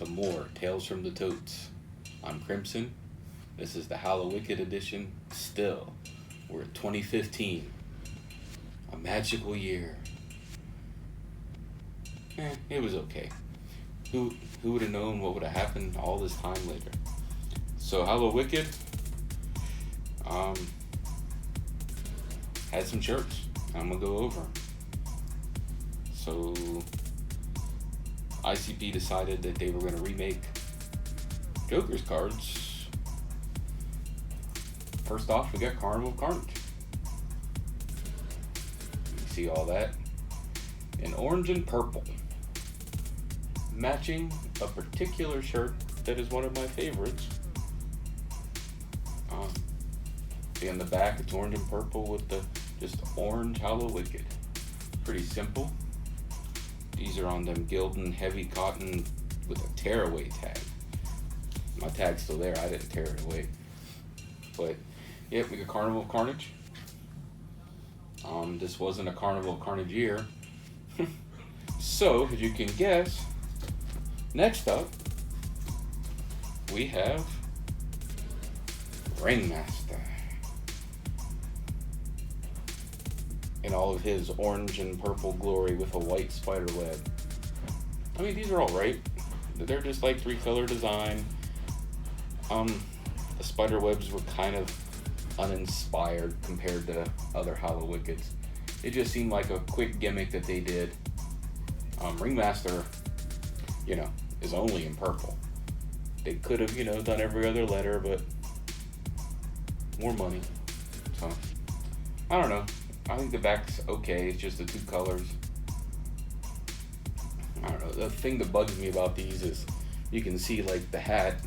to more Tales from the Totes. I'm Crimson. This is the Hallowicked edition. Still, we're at 2015. A magical year. It was okay. Who would have known what would have happened all this time later? So Hallowicked had some shirts. I'm gonna go over 'em. So ICP decided that they were gonna remake Joker's cards. First off, we got Carnival Carnage. You see all that in orange and purple, matching a particular shirt that is one of my favorites. See on the back, it's orange and purple with the just orange Hallowicked. Pretty simple. These are on them Gildan heavy cotton with a tearaway tag. My tag's still there. I didn't tear it away. But yep, we got Carnival Carnage. This wasn't a Carnival Carnage year. So, as you can guess, next up we have Ringmaster in all of his orange and purple glory with a white spider web. I mean, these are all right. They're just like 3-color design. The spider webs were kind of uninspired compared to other Hallowickeds. It just seemed like a quick gimmick that they did. Ringmaster, is only in purple. They could have, done every other letter, but more money. So, I don't know. I think the back's okay. It's just the 2 colors. I don't know. The thing that bugs me about these is you can see like the hat,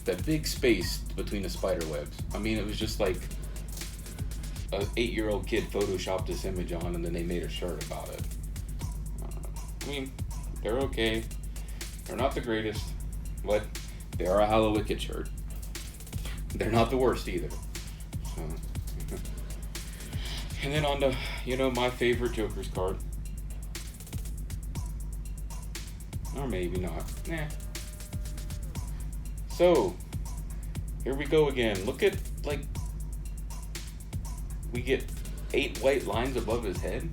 that big space between the spider webs. I mean, it was just like an 8-year-old kid photoshopped this image on and then they made a shirt about it. I mean, they're okay. They're not the greatest, but they are a Hallowicked shirt. They're not the worst either. So. And then on to, my favorite Joker's card. Or maybe not. Nah. So, here we go again. Look at, we get 8 white lines above his head.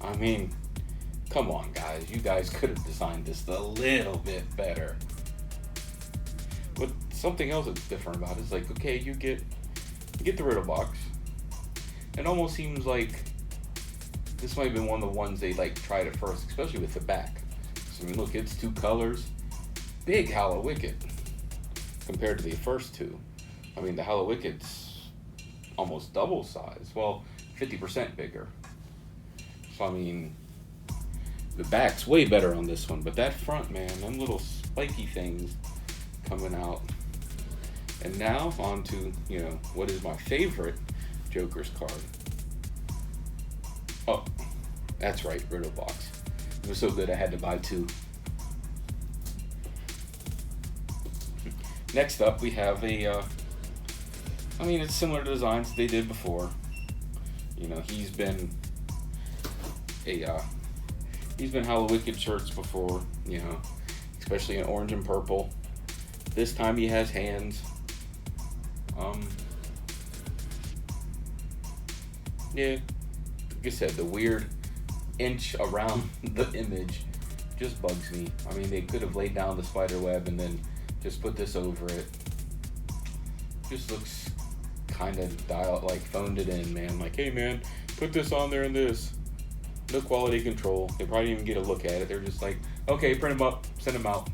I mean, come on, guys. You guys could have designed this a little bit better. But something else that's different about it is okay, you get the riddle box. It almost seems like this might have been one of the ones they tried at first, especially with the back. So I mean, look, it's 2 colors, big Hallowicked compared to the first 2. I mean, the Hallowicked's almost double size. Well, 50% bigger. So I mean, the back's way better on this one, but that front, man, them little spiky things coming out. And now on to what is my favorite Joker's card. Oh, that's right, riddle box. It was so good I had to buy 2. Next up, we have it's similar to designs they did before. He's been Hallowicked shirts before, especially in orange and purple. This time he has hands. Yeah, like I said, the weird inch around the image just bugs me. I mean, they could have laid down the spider web and then just put this over it. Just looks kind of phoned it in, man. Hey man, put this on there and this. No quality control. They probably didn't even get a look at it. They're just okay, print them up, send them out.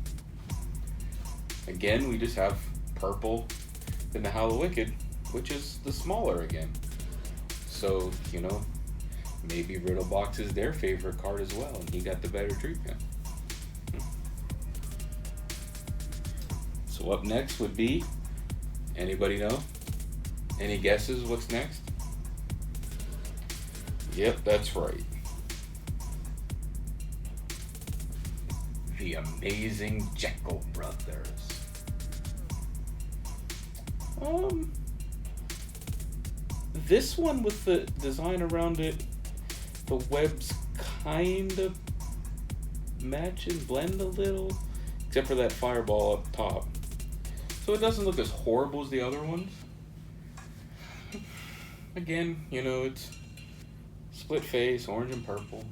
Again, we just have purple in the Hallowicked, which is the smaller again. So, maybe Riddle Box is their favorite card as well, and he got the better treatment. So up next would be, anybody know? Any guesses what's next? Yep, that's right. The Amazing Jekyll Brothers. This one with the design around it, the webs kind of match and blend a little. except for that fireball up top. So it doesn't look as horrible as the other ones. Again, it's split face, orange and purple.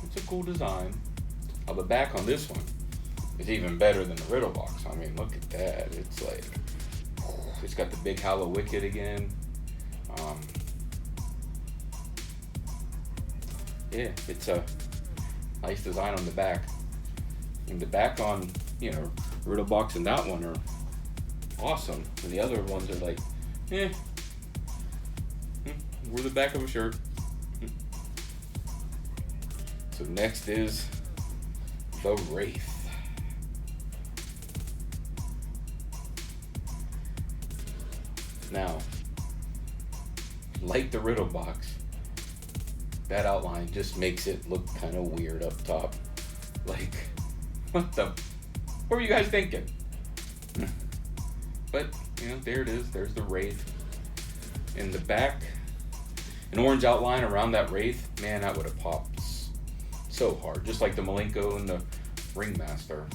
It's a cool design. Oh, the back on this one is even better than the Riddle box. I mean, look at that. It's like, it's got the big Hallowicked again. Yeah, it's a nice design on the back. And the back on, Riddle box and that one are awesome. And the other ones are like, we're the back of a shirt. So next is the Wraith. Now, like the Riddle box, that outline just makes it look kind of weird up top. Like, what were you guys thinking? But, there it is. There's the Wraith. In the back, an orange outline around that Wraith. Man, that would have popped so hard. Just like the Malenko and the Ringmaster.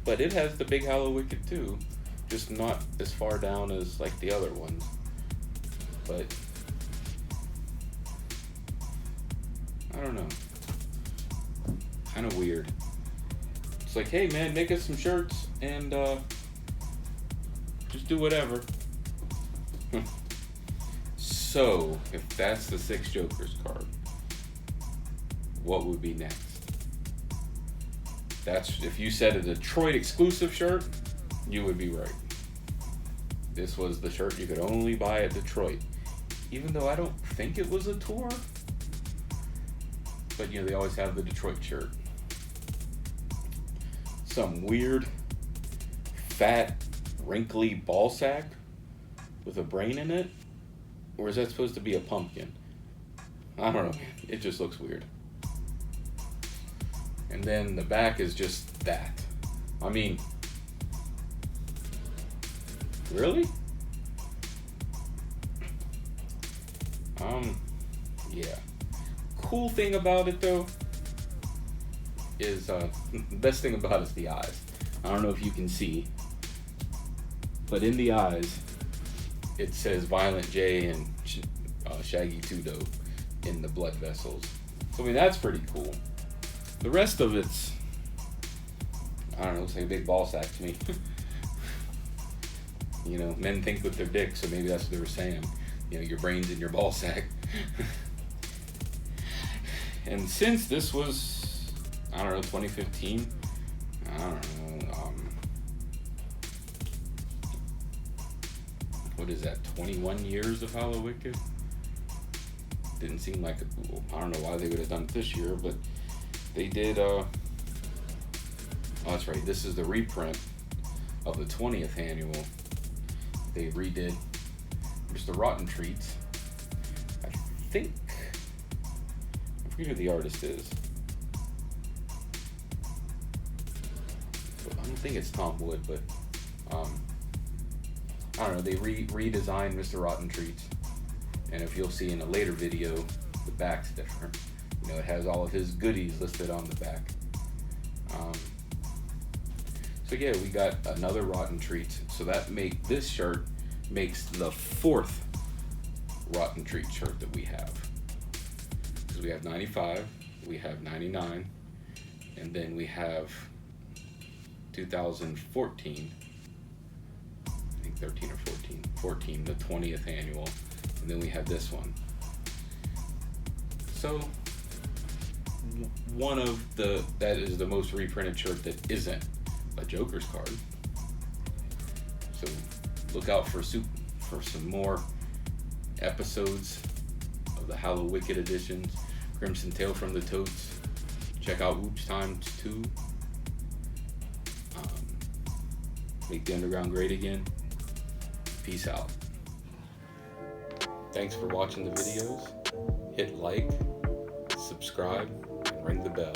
But it has the big Hallowicked too. Just not as far down as like the other ones. But I don't know. Kind of weird. It's like, hey man, make us some shirts and just do whatever. So, if that's the 6 Jokers card, what would be next? That's, if you said a Detroit exclusive shirt, you would be right. This was the shirt you could only buy at Detroit. Even though I don't think it was a tour. But they always have the Detroit shirt. Some weird, fat, wrinkly ball sack with a brain in it. Or is that supposed to be a pumpkin? I don't know, man. It just looks weird. And then the back is just that. I mean, really? Yeah. Cool thing about it though is the best thing about it is the eyes. I don't know if you can see, but in the eyes it says Violent J and Shaggy 2-Dope in the blood vessels. So I mean, that's pretty cool. The rest of it's, I don't know, it's like a big ball sack to me. Men think with their dick, so maybe that's what they were saying. Your brain's in your ball sack. And since this was, I don't know, 2015, I don't know, what is that, 21 years of Hallowicked? Didn't seem like, I don't know why they would have done it this year, but they did, oh, that's right, this is the reprint of the 20th annual. They redid Mr. Rotten Treats. I forget who the artist is. I don't think it's Tom Wood, but I don't know, they redesigned Mr. Rotten Treats. And if you'll see in a later video, the back's different. It has all of his goodies listed on the back. So yeah, we got another Rotten Treats. So this shirt makes the 4th Rotten Treat shirt that we have. Because we have 95, we have 99, and then we have 2014, I think 13 or 14, the 20th annual, and then we have this one. So that is the most reprinted shirt that isn't a Joker's card. So look out for some more episodes of the Hallowicked editions. Crimson Tale from the Totes. Check out Poopstains 2. Make the underground great again. Peace out. Thanks for watching the videos. Hit like, subscribe, and ring the bell.